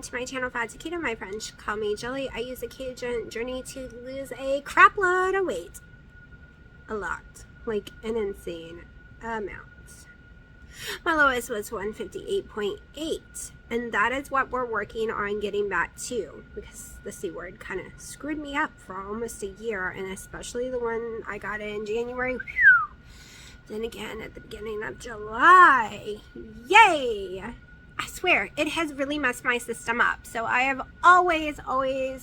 to my channel, Poached Keto. My friends call me Jelly. I use a ketogenic journey to lose a crap load of weight. A lot. Like an insane amount. My lowest was 158.8. And that is what we're working on getting back to. Because the C word kind of screwed me up for almost a year. And especially the one I got in January. Then again at the beginning of July. Yay! I swear, it has really messed my system up. So I have always, for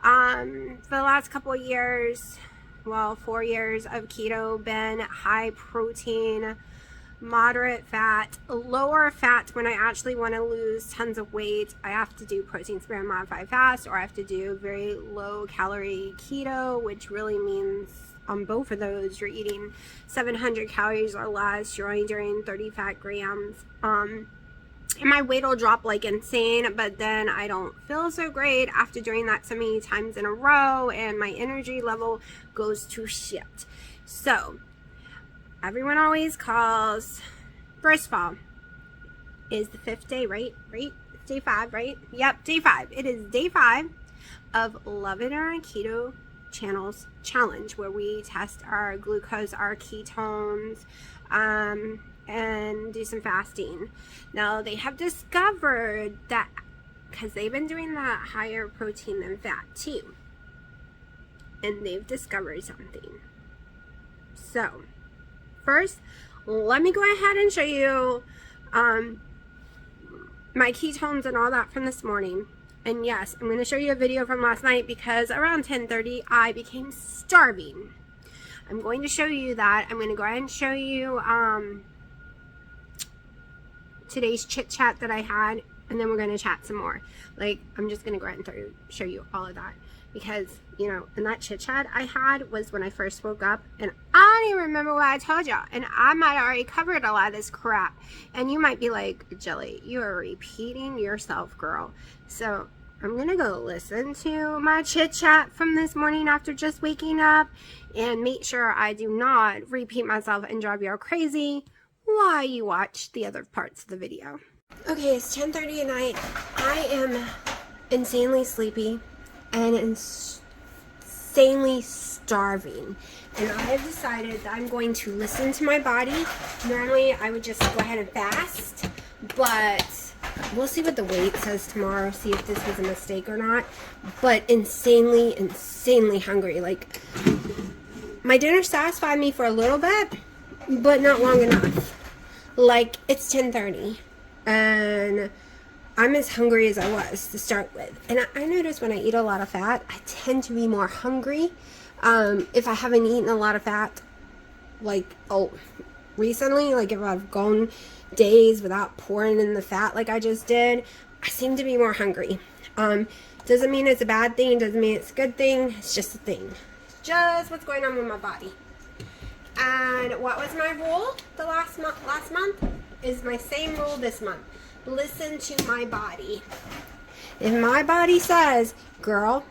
the last couple of years, well, 4 years of keto, been high protein, moderate fat, lower fat. When I actually want to lose tons of weight, I have to do protein sparing modified fast, or I have to do very low calorie keto, which really means on both of those, you're eating 700 calories or less, you're only doing 30 fat grams. And my weight will drop like insane, but then I don't feel so great after doing that so many times in a row, and my energy level goes to shit. So, everyone always calls, first of all, is the 5th day, right? Day 5, right? Yep, day 5. It is day 5 of Love It On Keto Channel's challenge, where we test our glucose, our ketones, and do some fasting. Now they have discovered that, because they've been doing that higher protein than fat too, and they've discovered something. So first, let me go ahead and show you my ketones and all that from this morning. And yes, I'm going to show you a video from last night, because around 10:30 I became starving. I'm going to show you that. I'm going to go ahead and show you today's chit chat that I had, and then we're going to chat some more. Like, I'm just going to go ahead and show you all of that, because, you know, and that chit chat I had was when I first woke up, and I don't even remember what I told y'all, and I might have already covered a lot of this crap, and you might be like, Jelly, you are repeating yourself, girl. So I'm going to go listen to my chit chat from this morning after just waking up, and make sure I do not repeat myself and drive y'all crazy while you watch the other parts of the video. Okay, it's 10:30 at night. I am insanely sleepy and insanely starving, and I have decided that I'm going to listen to my body. Normally I would just go ahead and fast, but we'll see what the weight says tomorrow, see if this was a mistake or not. But insanely hungry. Like, my dinner satisfied me for a little bit, but not long enough. Like, it's 10:30 and I'm as hungry as I was to start with. And I notice when I eat a lot of fat, I tend to be more hungry. If I haven't eaten a lot of fat, like, recently, like if I've gone days without pouring in the fat like I just did, I seem to be more hungry. Doesn't mean it's a bad thing, doesn't mean it's a good thing, it's just a thing. It's just what's going on with my body. And what was my rule the last month is my same rule this month. Listen to my body. If my body says, girl,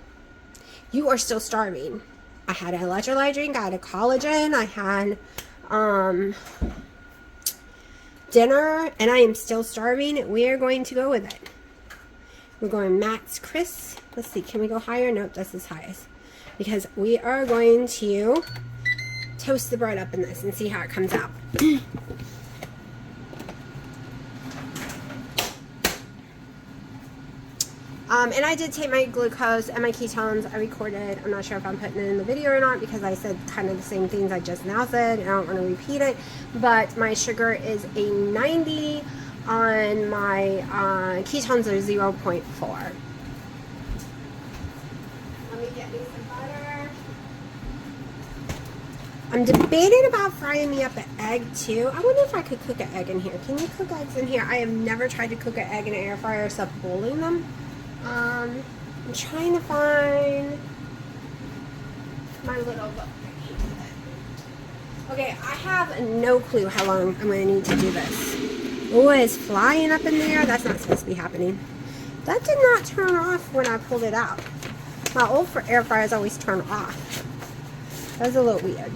you are still starving. I had an electrolyte drink, I had a collagen, I had dinner, and I am still starving, we are going to go with it. We're going max crisp. Let's see, can we go higher? Nope, this is highest. Because we are going to toast the bread up in this and see how it comes out. And I did take my glucose and my ketones. I recorded. I'm not sure if I'm putting it in the video or not, because I said kind of the same things I just now said, and I don't want to repeat it. But my sugar is a 90 on my ketones are 0.4. Let me get me some butter. I'm debating about frying me up an egg too. I wonder if I could cook an egg in here. Can you cook eggs in here? I have never tried to cook an egg in an air fryer except boiling them. I'm trying to find my little book. Okay, I have no clue how long I'm going to need to do this. Oh, it's flying up in there. That's not supposed to be happening. That did not turn off when I pulled it out. My old air fryers always turn off. That was a little weird.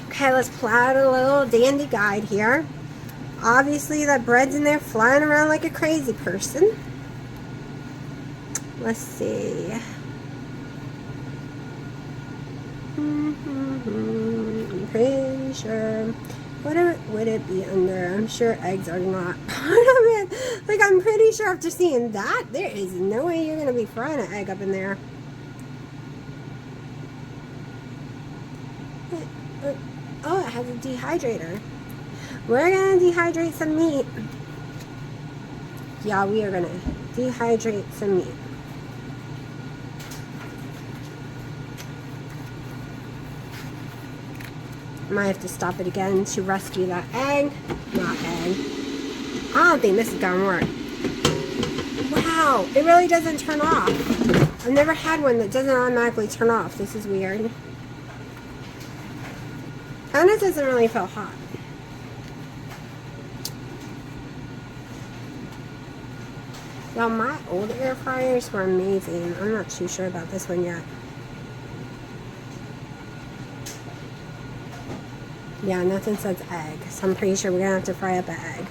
Okay, let's plot a little dandy guide here. Obviously, that bread's in there flying around like a crazy person. Let's see. I'm pretty sure. What would it be under? I'm sure eggs are not part of it. Like, I'm pretty sure after seeing that, there is no way you're going to be frying an egg up in there. Oh, it has a dehydrator. We're going to dehydrate some meat. Yeah, we are going to dehydrate some meat. Might have to stop it again to rescue that egg. Not egg. I don't think this is gonna work. Wow, it really doesn't turn off. I've never had one that doesn't automatically turn off. This is weird. And it doesn't really feel hot. Well, my old air fryers were amazing. I'm not too sure about this one yet. Yeah, nothing says egg, so I'm pretty sure we're gonna have to fry up an egg.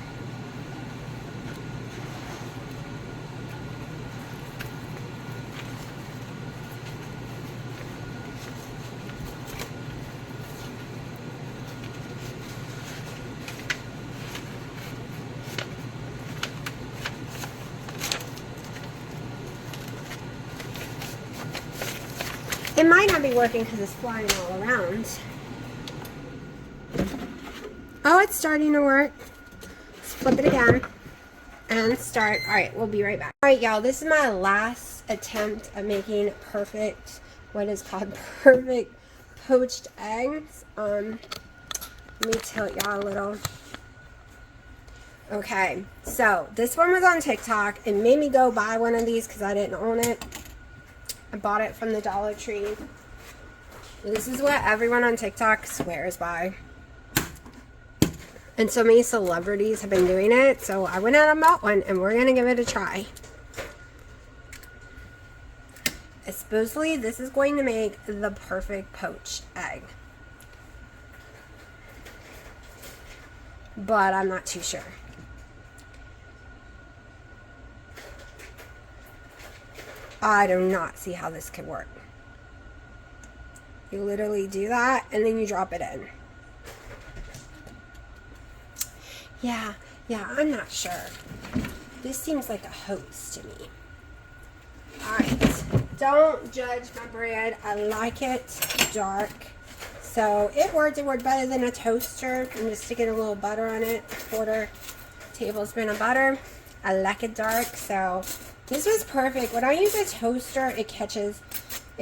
It might not be working because it's flying all around. Oh, it's starting to work. Let's flip it again and start. All right, we'll be right back. All right, y'all, this is my last attempt at making perfect, what is called perfect poached eggs. Let me tilt y'all a little. Okay, so this one was on TikTok. It made me go buy one of these because I didn't own it. I bought it from the Dollar Tree. This is what everyone on TikTok swears by. And so many celebrities have been doing it, so I went out and bought one, and we're going to give it a try. Supposedly, this is going to make the perfect poached egg. But I'm not too sure. I do not see how this could work. You literally do that, and then you drop it in. Yeah, I'm not sure. This seems like a hoax to me. Alright, don't judge my bread. I like it dark. So it worked better than a toaster. I'm just sticking a little butter on it, 1/4 tablespoon of butter. I like it dark, so this was perfect. When I use a toaster, it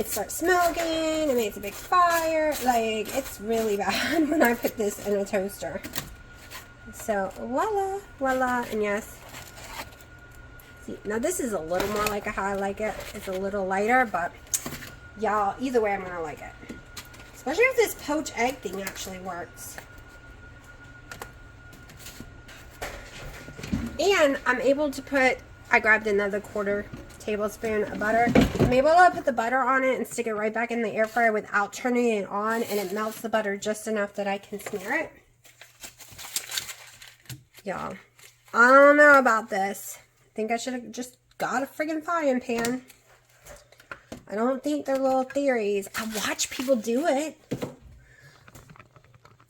starts smoking, it makes a big fire. Like, it's really bad when I put this in a toaster. So, voila, and yes. See, now this is a little more like how I like it. It's a little lighter, but y'all, either way, I'm gonna like it. Especially if this poached egg thing actually works. And I'm able to put, I grabbed another 1/4 tablespoon of butter. I'm able to put the butter on it and stick it right back in the air fryer without turning it on, and it melts the butter just enough that I can smear it. Y'all, I don't know about this. I think I should have just got a friggin' frying pan. I don't think they're little theories. I watch people do it.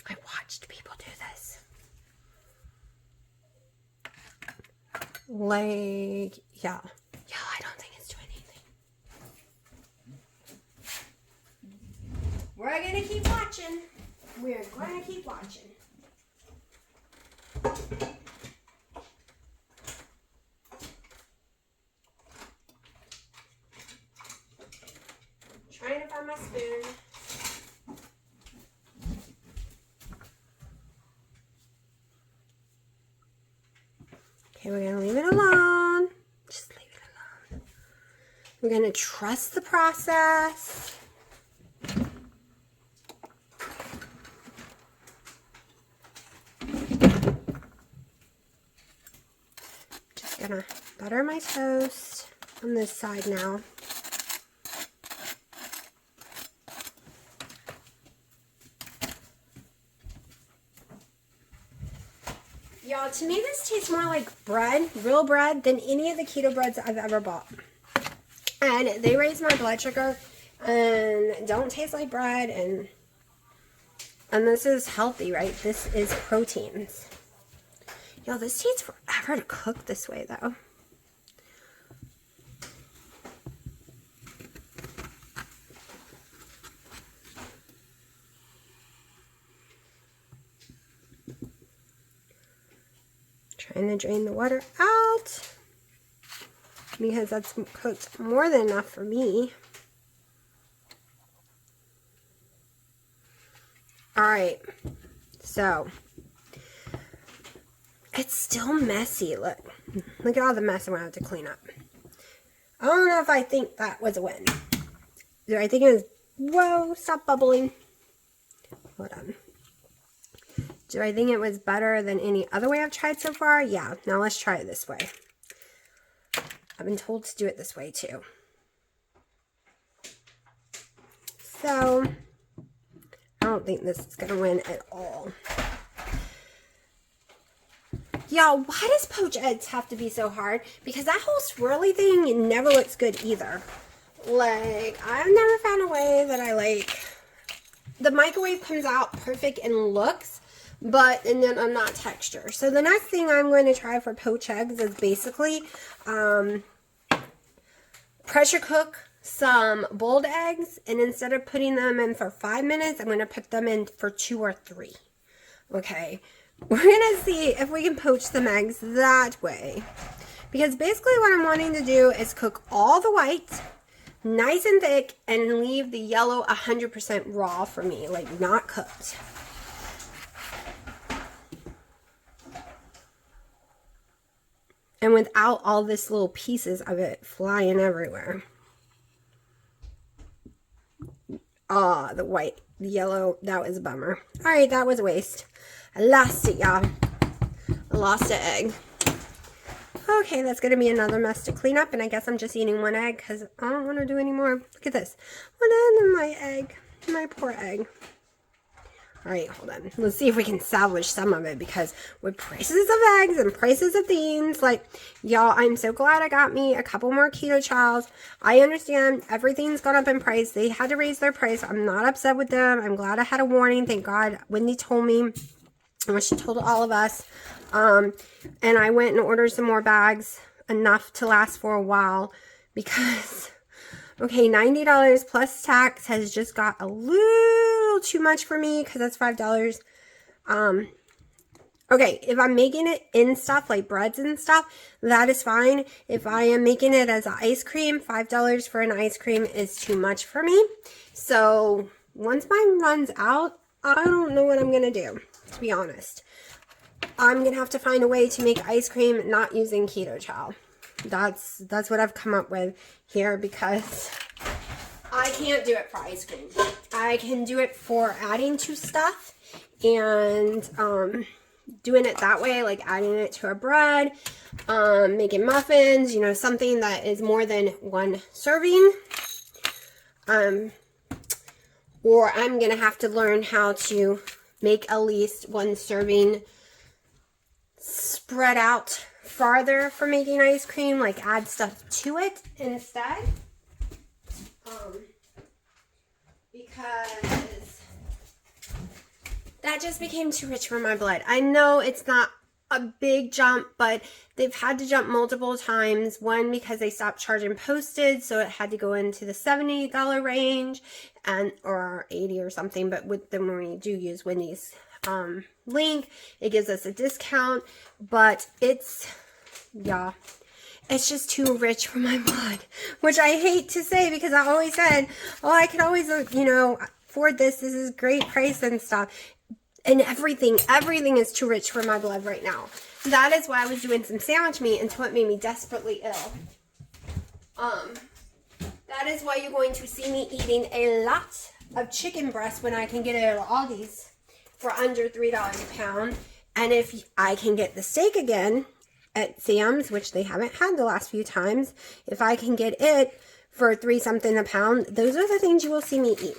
I watched people do this. Like, yeah. Yeah, I don't think it's doing anything. We're gonna keep watching. We're gonna keep watching. Trying to find my spoon. Okay, we're gonna leave it alone. Just leave it alone. We're gonna trust the process. Just gonna butter my toast on this side now. Y'all, to me this tastes more like bread, real bread, than any of the keto breads I've ever bought. And they raise my blood sugar and don't taste like bread, and this is healthy, right? This is proteins. Yo, this takes forever to cook this way, though. Trying to drain the water out because that's cooked more than enough for me. Alright, so it's still messy. Look at all the mess I'm going to have to clean up. I don't know if I think that was a win. Do I think it was, whoa, stop bubbling. Hold on. Do I think it was better than any other way I've tried so far? Yeah. Now let's try it this way. I've been told to do it this way too. So, I don't think this is going to win at all. Y'all, why does poached eggs have to be so hard? Because that whole swirly thing never looks good either. Like, I've never found a way that I like. The microwave comes out perfect in looks, and then I'm not texture. So the next thing I'm going to try for poached eggs is basically pressure cook some boiled eggs, and instead of putting them in for 5 minutes, I'm going to put them in for 2 or 3. Okay, we're going to see if we can poach some eggs that way. Because basically what I'm wanting to do is cook all the whites nice and thick and leave the yellow 100% raw for me, like not cooked. And without all this little pieces of it flying everywhere. Ah, the white, the yellow, that was a bummer. Alright, that was a waste. I lost it, y'all. I lost an egg. Okay, that's going to be another mess to clean up, and I guess I'm just eating one egg because I don't want to do any more. Look at this. One end of my egg. My poor egg. Alright, hold on. Let's see if we can salvage some of it, because with prices of eggs and prices of beans, like, y'all, I'm so glad I got me a couple more keto chows. I understand everything's gone up in price. They had to raise their price. I'm not upset with them. I'm glad I had a warning. Thank God Wendy told me, and she told all of us. And I went and ordered some more bags, enough to last for a while, because, okay, $90 plus tax has just got a little too much for me, because that's $5. Okay, if I'm making it in stuff like breads and stuff, that is fine. If I am making it as an ice cream, $5 for an ice cream is too much for me. So once mine runs out, I don't know what I'm going to do, to be honest. I'm going to have to find a way to make ice cream not using keto chow. That's what I've come up with here, because I can't do it for ice cream. I can do it for adding to stuff and doing it that way, like adding it to a bread, making muffins, you know, something that is more than one serving. Or I'm going to have to learn how to make at least one serving spread out farther for making ice cream, like add stuff to it instead. Because that just became too rich for my blood. I know it's not a big jump, but they've had to jump multiple times. One, because they stopped charging postage, so it had to go into the $70 range, or 80 or something. But with them, when we do use Wendy's link, it gives us a discount. But it's, yeah, it's just too rich for my blood, which I hate to say, because I always said, oh, I could always, you know, afford this. This is great price and stuff. And everything is too rich for my blood right now. That is why I was doing some sandwich meat until it made me desperately ill. That is why you're going to see me eating a lot of chicken breast when I can get it at Aldi's for under $3 a pound. And if I can get the steak again at Sam's, which they haven't had the last few times, if I can get it for $3 something a pound, those are the things you will see me eat.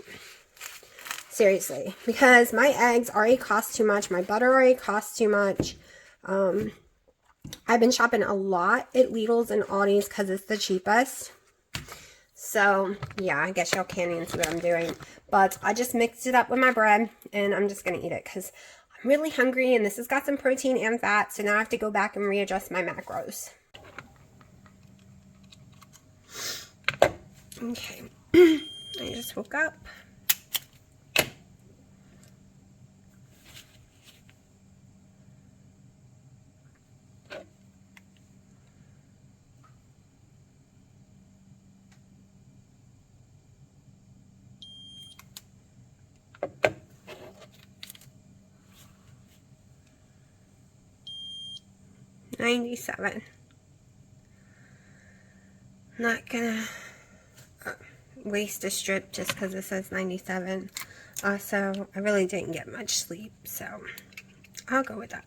Seriously, because my eggs already cost too much. My butter already costs too much. I've been shopping a lot at Lidl's and Aldi's because it's the cheapest. So, yeah, I guess y'all can't even see what I'm doing. But I just mixed it up with my bread, and I'm just going to eat it because I'm really hungry, and this has got some protein and fat, so now I have to go back and readjust my macros. Okay, I just woke up. $97. Not gonna waste a strip just because it says 97. Also, I really didn't get much sleep, so I'll go with that.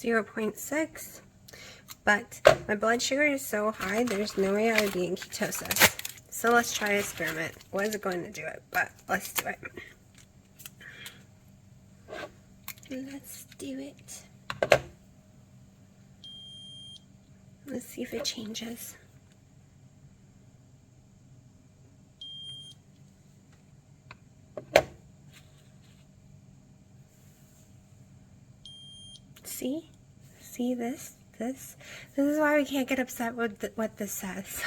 .6, but my blood sugar is so high, there's no way I would be in ketosis. So let's try an experiment. I wasn't going to do it, but let's do it. Let's do it. Let's see if it changes. See this? This is why we can't get upset with what this says.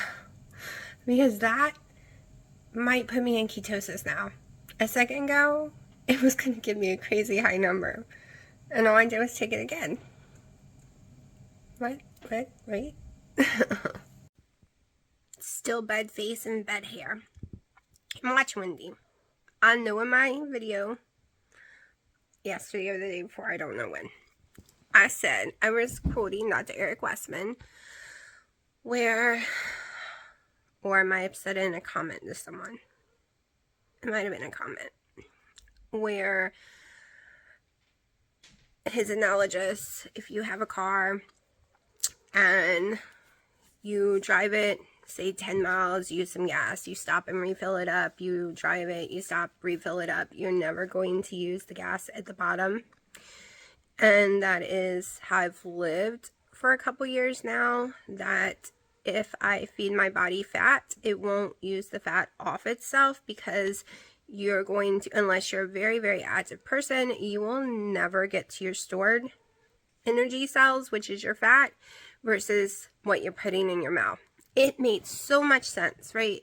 Because that might put me in ketosis now. A second ago, it was going to give me a crazy high number. And all I did was take it again. What? Wait. Still bed face and bed hair. Watch Wendy. I know in my video, yesterday or the day before, I don't know when, I said, I was quoting Dr. Eric Westman, or I might have said it in a comment to someone. It might have been a comment. Where his analogous, if you have a car and you drive it, say 10 miles, use some gas, you stop and refill it up, you drive it, you stop, refill it up, you're never going to use the gas at the bottom. And that is how I've lived for a couple years now, that if I feed my body fat, it won't use the fat off itself, because you're going to, unless you're a very, very active person, you will never get to your stored energy cells, which is your fat, versus what you're putting in your mouth. It made so much sense, right?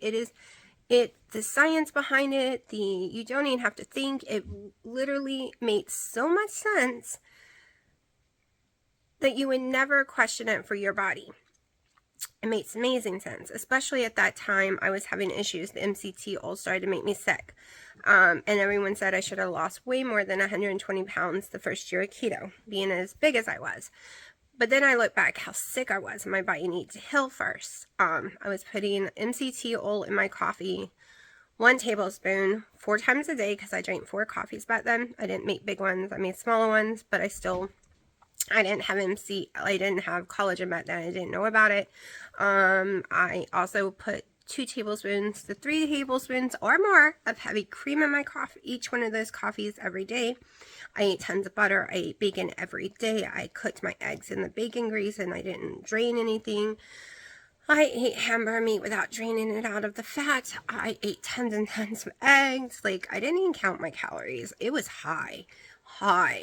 The science behind it, you don't even have to think. It literally made so much sense that you would never question it for your body. It makes amazing sense, especially at that time I was having issues. The MCT all started to make me sick. And everyone said I should have lost way more than 120 pounds the first year of keto, being as big as I was. But then I look back how sick I was, and my body needed to heal first. I was putting MCT oil in my coffee, 1 tablespoon, 4 times a day, because I drank 4 coffees back then. I didn't make big ones, I made smaller ones, but I didn't have I didn't have collagen back then. I didn't know about it. I also put 2 tablespoons to 3 tablespoons or more of heavy cream in my coffee, each one of those coffees every day. I ate tons of butter. I ate bacon every day. I cooked my eggs in the bacon grease, and I didn't drain anything. I ate hamburger meat without draining it out of the fat. I ate tons and tons of eggs. Like, I didn't even count my calories. It was high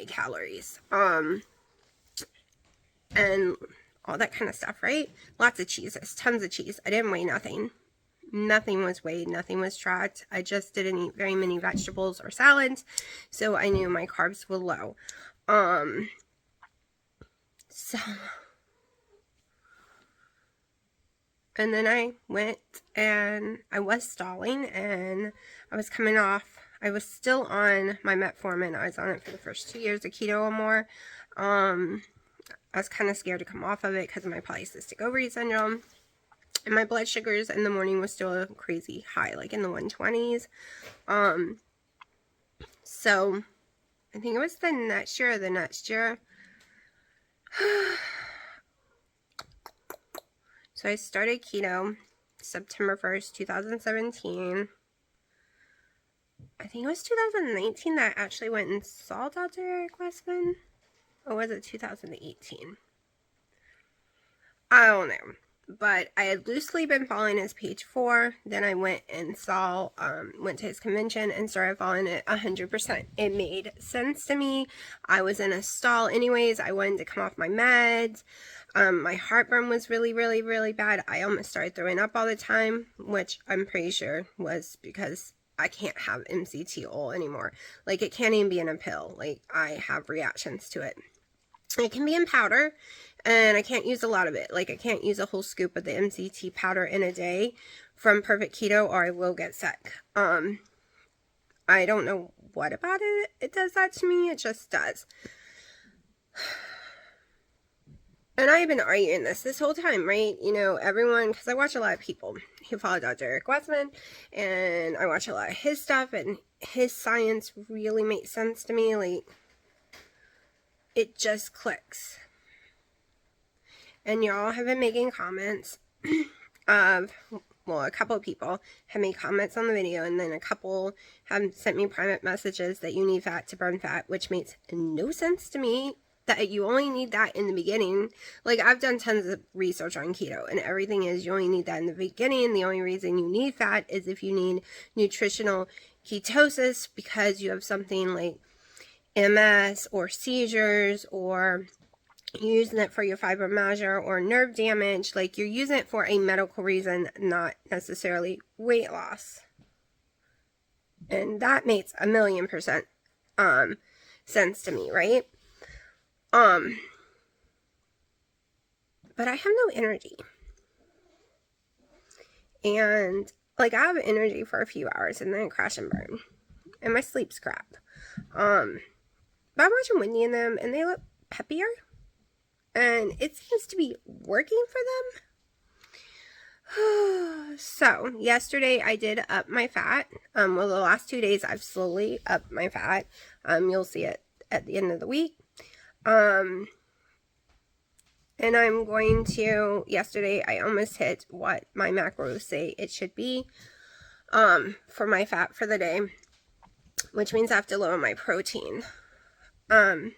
calories. And all that kind of stuff, right? Lots of cheeses, tons of cheese. I didn't weigh nothing. Nothing was weighed, nothing was tracked. I just didn't eat very many vegetables or salads, so I knew my carbs were low. And then I went and I was stalling, and I was coming off. I was still on my metformin. I was on it for the first 2 years of keto or more. I was kind of scared to come off of it because of my polycystic ovary syndrome. And my blood sugars in the morning was still crazy high, like in the 120s. So I think it was the next year. So I started keto September 1st, 2017. I think it was 2019 that I actually went and saw Dr. Eric Westman. Or was it 2018? I don't know. But I had loosely been following his page for. Then I went and saw, went to his convention and started following it 100%. It made sense to me. I was in a stall anyways. I wanted to come off my meds. My heartburn was really, really, really bad. I almost started throwing up all the time, which I'm pretty sure was because I can't have MCT oil anymore. Like, it can't even be in a pill. Like, I have reactions to it. It can be in powder, and I can't use a lot of it. Like, I can't use a whole scoop of the MCT powder in a day from Perfect Keto, or I will get sick. I don't know what about it does that to me. It just does. And I've been arguing this whole time, right? You know, everyone, because I watch a lot of people who follow Dr. Eric Westman, and I watch a lot of his stuff, and his science really makes sense to me. Like, it just clicks. And y'all have been making comments of, well, a couple of people have made comments on the video, and then a couple have sent me private messages that you need fat to burn fat, which makes no sense to me. That you only need that in the beginning. Like, I've done tons of research on keto, and everything is you only need that in the beginning. The only reason you need fat is if you need nutritional ketosis because you have something like MS or seizures, or you're using it for your fibromyalgia or nerve damage. Like, you're using it for a medical reason, not necessarily weight loss. And that makes 1,000,000% sense to me, right? But I have no energy. And, like, I have energy for a few hours and then I crash and burn. And my sleep's crap. But I'm watching Wendy and them, and they look peppier. And it seems to be working for them. So, yesterday I did up my fat. Well, the last 2 days I've slowly upped my fat. You'll see it at the end of the week. And I'm going to, yesterday I almost hit what my macros say it should be, for my fat for the day, which means I have to lower my protein. My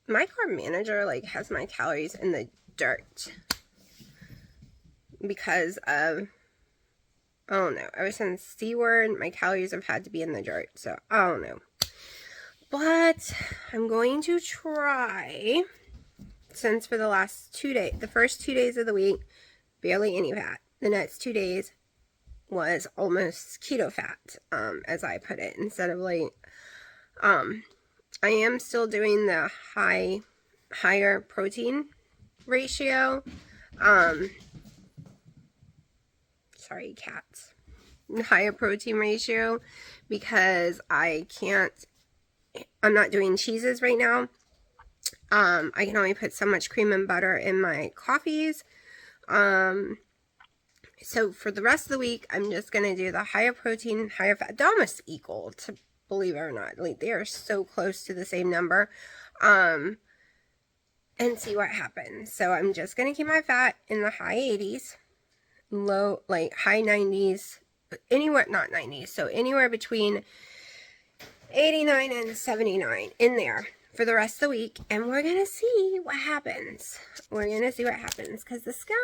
carb manager, like, has my calories in the dirt because of, I don't know, ever since C word, my calories have had to be in the dirt, so I don't know. But I'm going to try, since for the last 2 days, the first 2 days of the week, barely any fat. The next 2 days was almost keto fat, as I put it, instead of like, I am still doing the higher protein ratio. Sorry, cats. Higher protein ratio, because I'm not doing cheeses right now. I can only put so much cream and butter in my coffees. So for the rest of the week, I'm just going to do the higher protein, higher fat. They're almost equal, to believe it or not. Like, they are so close to the same number. And see what happens. So I'm just going to keep my fat in the high 80s, low, like high 90s, anywhere, not 90s. So anywhere between 89 and 79 in there for the rest of the week, and we're gonna see what happens. Because the scale,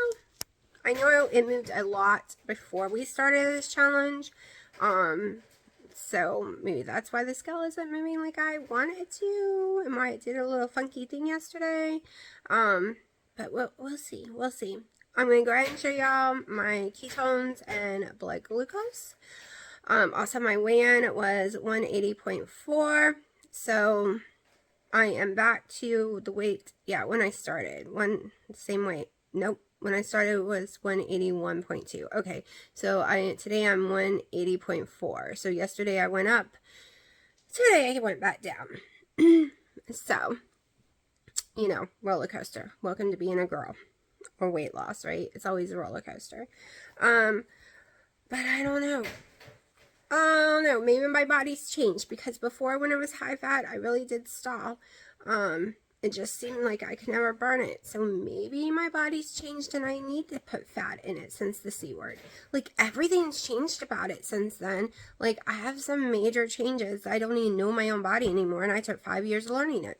I know it moved a lot before we started this challenge, so maybe that's why the scale isn't moving like I want it to, and why it did a little funky thing yesterday. But we'll see. I'm gonna go ahead and show y'all my ketones and blood glucose. Also, my weigh-in was 180.4, so I am back to the weight, when I started, same weight, nope, when I started it was 181.2, okay, so today I'm 180.4, so yesterday I went up, today I went back down, so, you know, roller coaster, welcome to being a girl, or weight loss, right, it's always a roller coaster, but I don't know. Oh no, maybe my body's changed, because before, when I was high fat, I really did stall. It just seemed like I could never burn it. So maybe my body's changed and I need to put fat in it since the C word. Like, everything's changed about it since then. Like, I have some major changes. I don't even know my own body anymore, and I took 5 years learning it.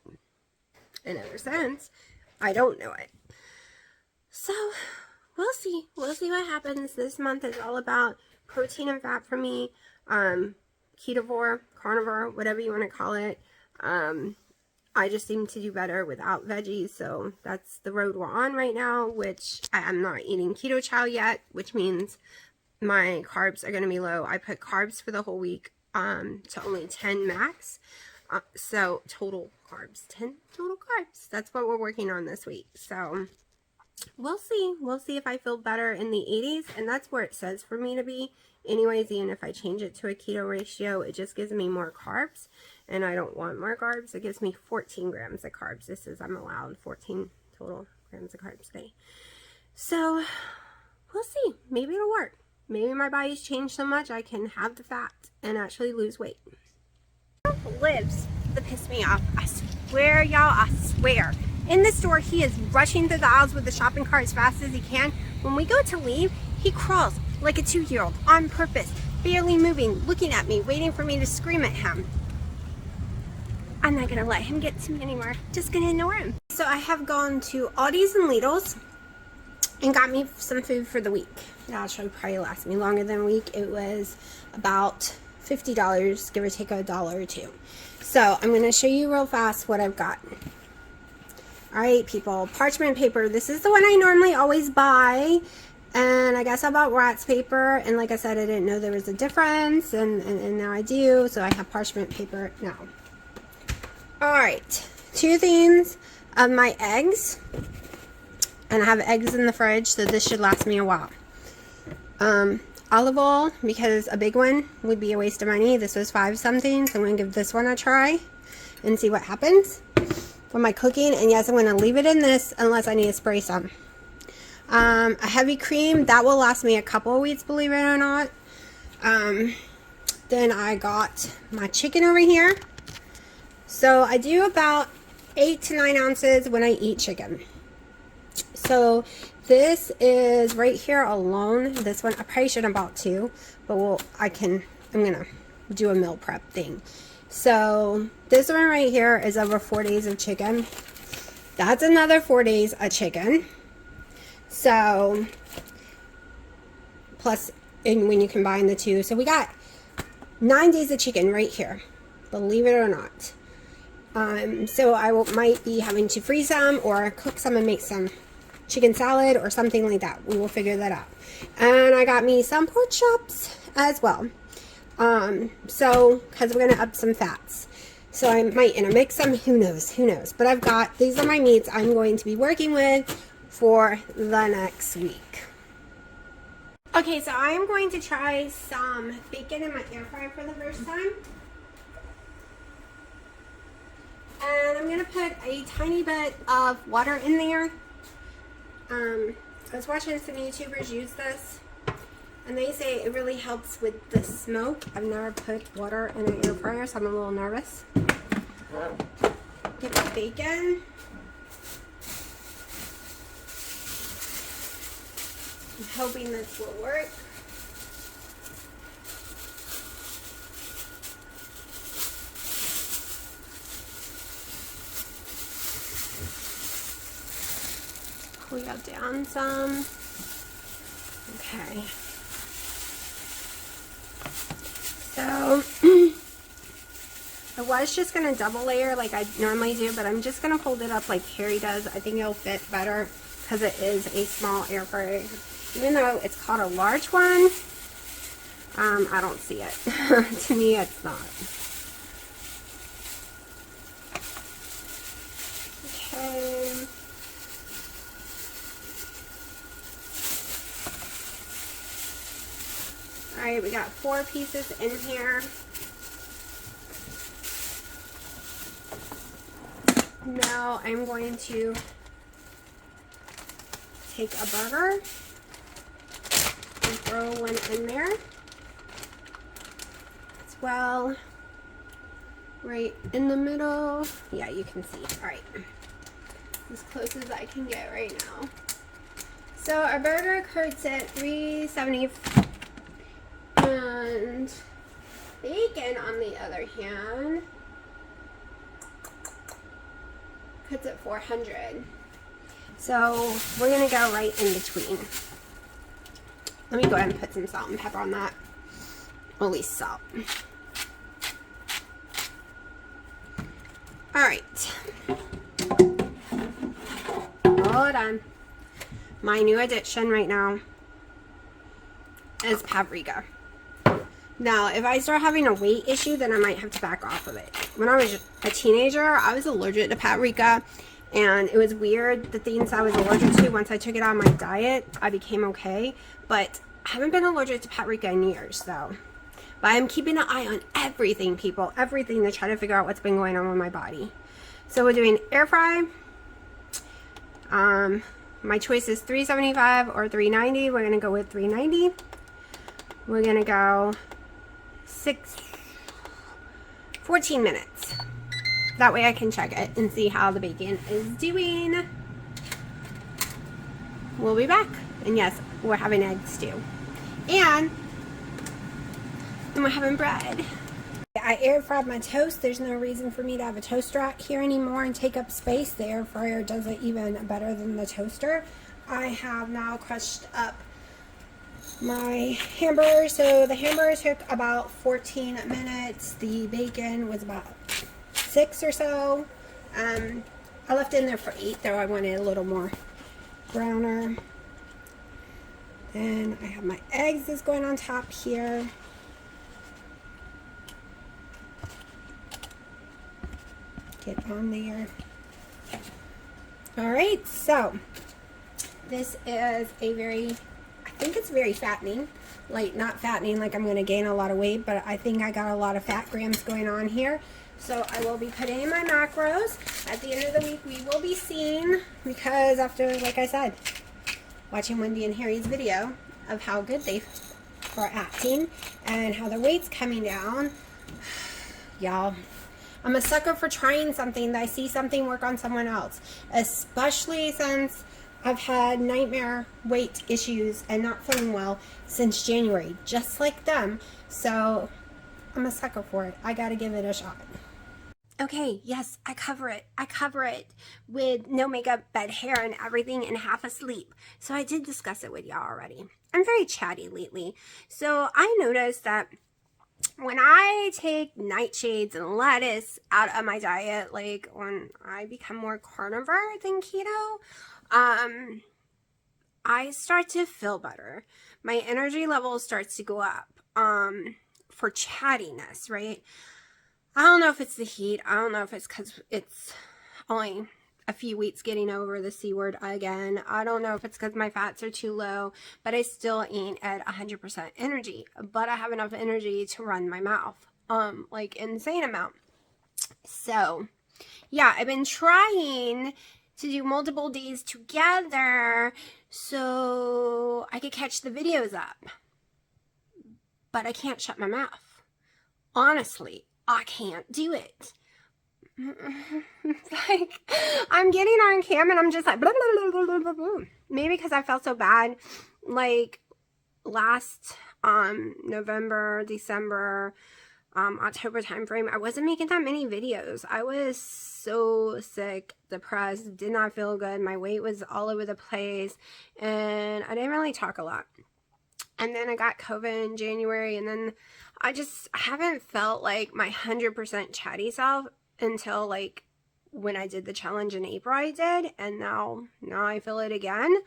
And ever since, I don't know it. So, we'll see. We'll see what happens. This month is all about protein and fat for me. Ketovore, carnivore, whatever you want to call it. I just seem to do better without veggies, so that's the road we're on right now, which I am not eating keto chow yet, which means my carbs are going to be low. I put carbs for the whole week to only 10 max, so total carbs, 10 total carbs. That's what we're working on this week, so we'll see. We'll see if I feel better in the 80s, and that's where it says for me to be. Anyways, even if I change it to a keto ratio, it just gives me more carbs, and I don't want more carbs. It gives me 14 grams of carbs. This is, I'm allowed 14 total grams of carbs a day. So, we'll see. Maybe it'll work. Maybe my body's changed so much I can have the fat and actually lose weight. Lives to piss me off. I swear, y'all, I swear. In the store, he is rushing through the aisles with the shopping cart as fast as he can. When we go to leave, he crawls like a 2-year-old on purpose, barely moving, looking at me, waiting for me to scream at him. I'm not gonna let him get to me anymore. Just gonna ignore him. So I have gone to Aldi's and Lidl's and got me some food for the week. That'll probably last me longer than a week. It was about $50, give or take $1 or $2. So I'm gonna show you real fast what I've got. Alright, people, parchment paper. This is the one I normally always buy. And I guess I bought Rat's paper, and like I said, I didn't know there was a difference, and now I do, so I have parchment paper now. Alright, 2 things of my eggs, and I have eggs in the fridge, so this should last me a while. Olive oil, because a big one would be a waste of money. This was 5 something, so I'm going to give this one a try and see what happens for my cooking. And yes, I'm going to leave it in this unless I need to spray some. A heavy cream, that will last me a couple of weeks, believe it or not. Then I got my chicken over here. So I do about 8 to 9 ounces when I eat chicken. So this is right here alone. This one, I probably should have bought 2, but I'm gonna do a meal prep thing. So this one right here is over 4 days of chicken. That's another 4 days of chicken. So, plus, and when you combine the 2, so we got 9 days of chicken right here, believe it or not. So I might be having to freeze some or cook some and make some chicken salad or something like that. We will figure that out. And I got me some pork chops as well. So, because we're going to up some fats. So I might intermix them, who knows. But these are my meats I'm going to be working with for the next week. Okay, so I am going to try some bacon in my air fryer for the first time. And I'm going to put a tiny bit of water in there. I was watching some YouTubers use this, and they say it really helps with the smoke. I've never put water in an air fryer, so I'm a little nervous. Get the bacon. I'm hoping this will work. Cool down some. Okay. So I was just going to double layer like I normally do, but I'm just going to hold it up like Harry does. I think it'll fit better because it is a small air fryer. Even though it's called a large one, I don't see it. To me, it's not. Okay. Alright, we got 4 pieces in here. Now I'm going to take a burger and throw one in there as well. right in the middle. Yeah, you can see. All right, as close as I can get right now. So our burger cuts at $3.70, and bacon, on the other hand, cuts at $400. So we're gonna go right in between. Let me go ahead and put some salt and pepper on that. Or at least salt. All right. Hold on. My new addiction right now is paprika. Now, if I start having a weight issue, then I might have to back off of it. When I was a teenager, I was allergic to paprika, and it was weird. The things I was allergic to, once I took it out of my diet, I became okay. But I haven't been allergic to paprika in years, though. But I'm keeping an eye on everything, people. Everything, to try to figure out what's been going on with my body. So we're doing air fry. My choice is $3.75 or $3.90. We're going to go with $3.90. We're going to go 14 minutes. That way I can check it and see how the bacon is doing. We'll be back. And yes, we're having eggs too. And we're having bread. I air fried my toast. There's no reason for me to have a toaster out here anymore and take up space. The air fryer does it even better than the toaster. I have now crushed up my hamburger. So the hamburger took about 14 minutes. The bacon was about 6 or so. I left it in there for 8, though I wanted a little more browner. Then I have my eggs that's going on top here. Get on there. All right, so this is a very, I think it's very fattening. Like, not fattening like I'm going to gain a lot of weight, but I think I got a lot of fat grams going on here. So I will be putting in my macros. At the end of the week, we will be seeing, because after, like I said, watching Wendy and Harry's video of how good they are acting and how their weight's coming down, y'all, I'm a sucker for trying something that I see something work on someone else, especially since I've had nightmare weight issues and not feeling well since January, just like them. So I'm a sucker for it. I gotta give it a shot. Okay, yes, I cover it. I cover it with no makeup, bed hair, and everything, and half asleep. So I did discuss it with y'all already. I'm very chatty lately. So I noticed that when I take nightshades and lettuce out of my diet, like when I become more carnivore than keto, I start to feel better. My energy level starts to go up for chattiness, right? I don't know if it's the heat. I don't know if it's because it's only a few weeks getting over the C word again. I don't know if it's because my fats are too low, but I still ain't at 100% energy. But I have enough energy to run my mouth, like insane amount. So, yeah, I've been trying to do multiple days together so I could catch the videos up. But I can't shut my mouth. Honestly, I can't do it. Like, I'm getting on cam and I'm just like, blah, blah, blah, blah, blah, blah. Maybe because I felt so bad, like, last November, December, October time frame, I wasn't making that many videos. I was so sick, depressed, did not feel good. My weight was all over the place, and I didn't really talk a lot. And then I got COVID in January, and then I haven't felt like my 100% chatty self until like when I did the challenge in April. I did, and now I feel it again,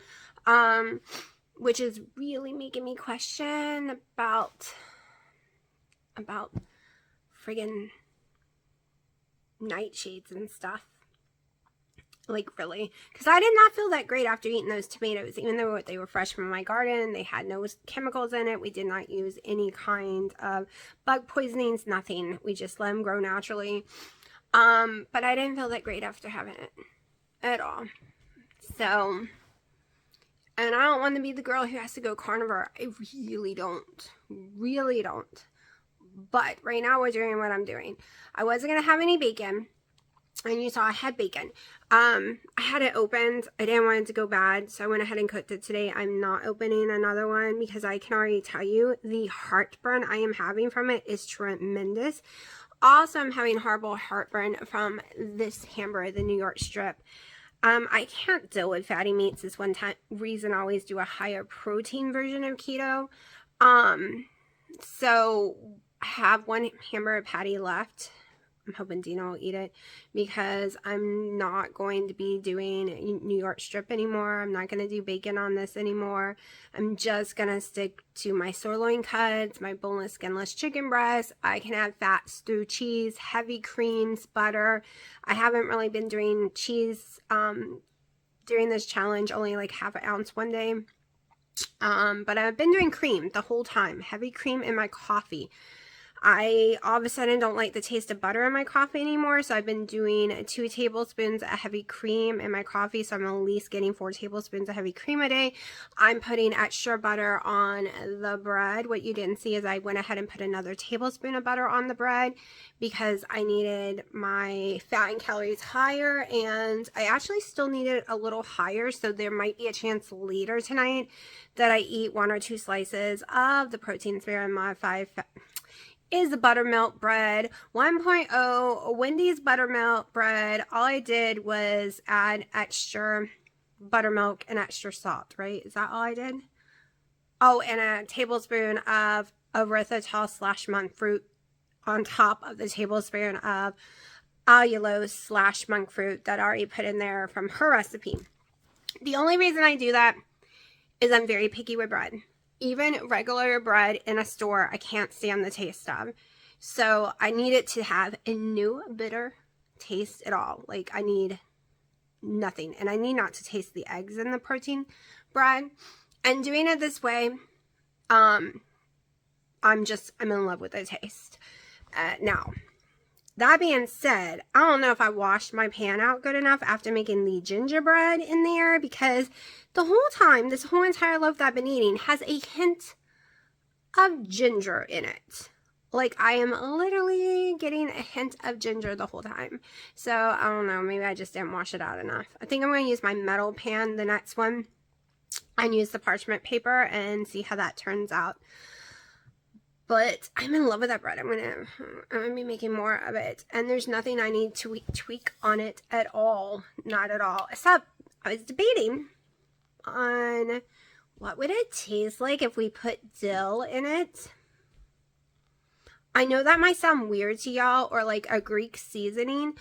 which is really making me question about friggin' nightshades and stuff. Like, really, because I did not feel that great after eating those tomatoes, even though they were fresh from my garden. They had no chemicals in it. We did not use any kind of bug poisonings, nothing. We just let them grow naturally. But I didn't feel that great after having it at all. So, and I don't want to be the girl who has to go carnivore. I really don't. But right now we're doing what I'm doing. I wasn't going to have any bacon. And you saw I had bacon. I had it opened. I didn't want it to go bad, so I went ahead and cooked it today. I'm not opening another one because I can already tell you the heartburn I am having from it is tremendous. Also, I'm having horrible heartburn from this hamburger, the New York strip. I can't deal with fatty meats. Is one reason I always do a higher protein version of keto. So I have one hamburger patty left. I'm hoping Dina will eat it because I'm not going to be doing New York strip anymore. I'm not going to do bacon on this anymore. I'm just going to stick to my sirloin cuts, my boneless, skinless chicken breast. I can add fats through cheese, heavy creams, butter. I haven't really been doing cheese during this challenge, only like half an ounce one day. But I've been doing cream the whole time, heavy cream in my coffee. I all of a sudden don't like the taste of butter in my coffee anymore, so I've been doing 2 tablespoons of heavy cream in my coffee, so I'm at least getting 4 tablespoons of heavy cream a day. I'm putting extra butter on the bread. What you didn't see is I went ahead and put another tablespoon of butter on the bread because I needed my fat and calories higher, and I actually still need it a little higher, so there might be a chance later tonight that I eat 1 or 2 slices of the protein spare and modified fat is the buttermilk bread 1.0 Wendy's buttermilk bread. All I did was add extra buttermilk and extra salt, right? Is that all I did? Oh, and a tablespoon of erythritol / monk fruit on top of the tablespoon of allulose / monk fruit that I already put in there from her recipe. The only reason I do that is I'm very picky with bread. Even regular bread in a store, I can't stand the taste of. So I need it to have a no bitter taste at all. Like I need nothing. And I need not to taste the eggs in the protein bread. And doing it this way, I'm in love with the taste. Now, that being said, I don't know if I washed my pan out good enough after making the gingerbread in there, because the whole time, this whole entire loaf that I've been eating has a hint of ginger in it. Like I am literally getting a hint of ginger the whole time. So I don't know, maybe I just didn't wash it out enough. I think I'm going to use my metal pan, the next one, and use the parchment paper and see how that turns out. But I'm in love with that bread. I'm gonna be making more of it. And there's nothing I need to tweak on it at all. Not at all. Except I was debating on what would it taste like if we put dill in it. I know that might sound weird to y'all, or like a Greek seasoning,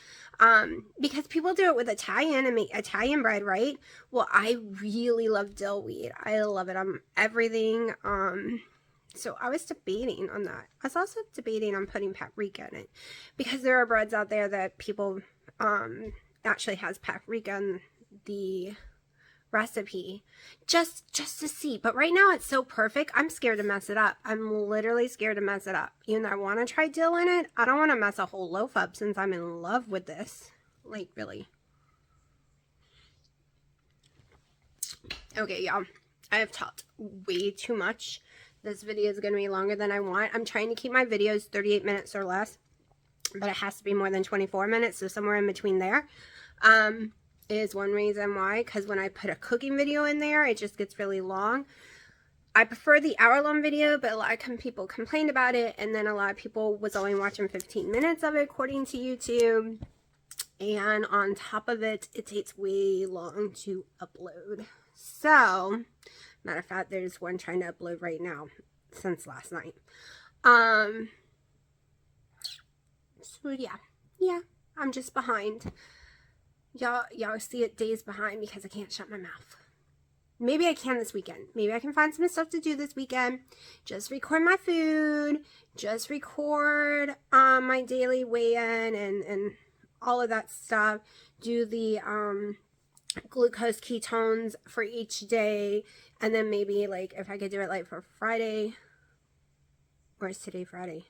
because people do it with Italian and make Italian bread, right? Well, I really love dill weed. I love it on everything. So I was debating on that. I was also debating on putting paprika in it, because there are breads out there that people actually has paprika in the recipe just to see. But right now it's so perfect, I'm scared to mess it up. I'm literally scared to mess it up. Even though I want to try dill in it, I don't want to mess a whole loaf up since I'm in love with this. Like, really. Okay, y'all. I have talked way too much. This video is going to be longer than I want. I'm trying to keep my videos 38 minutes or less, but it has to be more than 24 minutes, so somewhere in between there is one reason why, because when I put a cooking video in there, it just gets really long. I prefer the hour-long video, but a lot of people complained about it, and then a lot of people was only watching 15 minutes of it, according to YouTube. And on top of it, it takes way long to upload. So, matter of fact, there's one trying to upload right now since last night. So yeah, I'm just behind. Y'all see it days behind because I can't shut my mouth. Maybe I can this weekend. Maybe I can find some stuff to do this weekend. Just record my food. Just record my daily weigh-in and all of that stuff. Do the glucose ketones for each day. And then maybe, like, if I could do it, like, for Friday. Or is today Friday?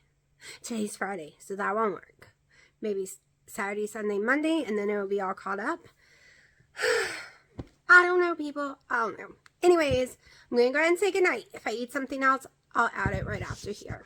Today's Friday, so that won't work. Maybe Saturday, Sunday, Monday, and then it will be all caught up. I don't know, people. I don't know. Anyways, I'm going to go ahead and say goodnight. If I eat something else, I'll add it right after here.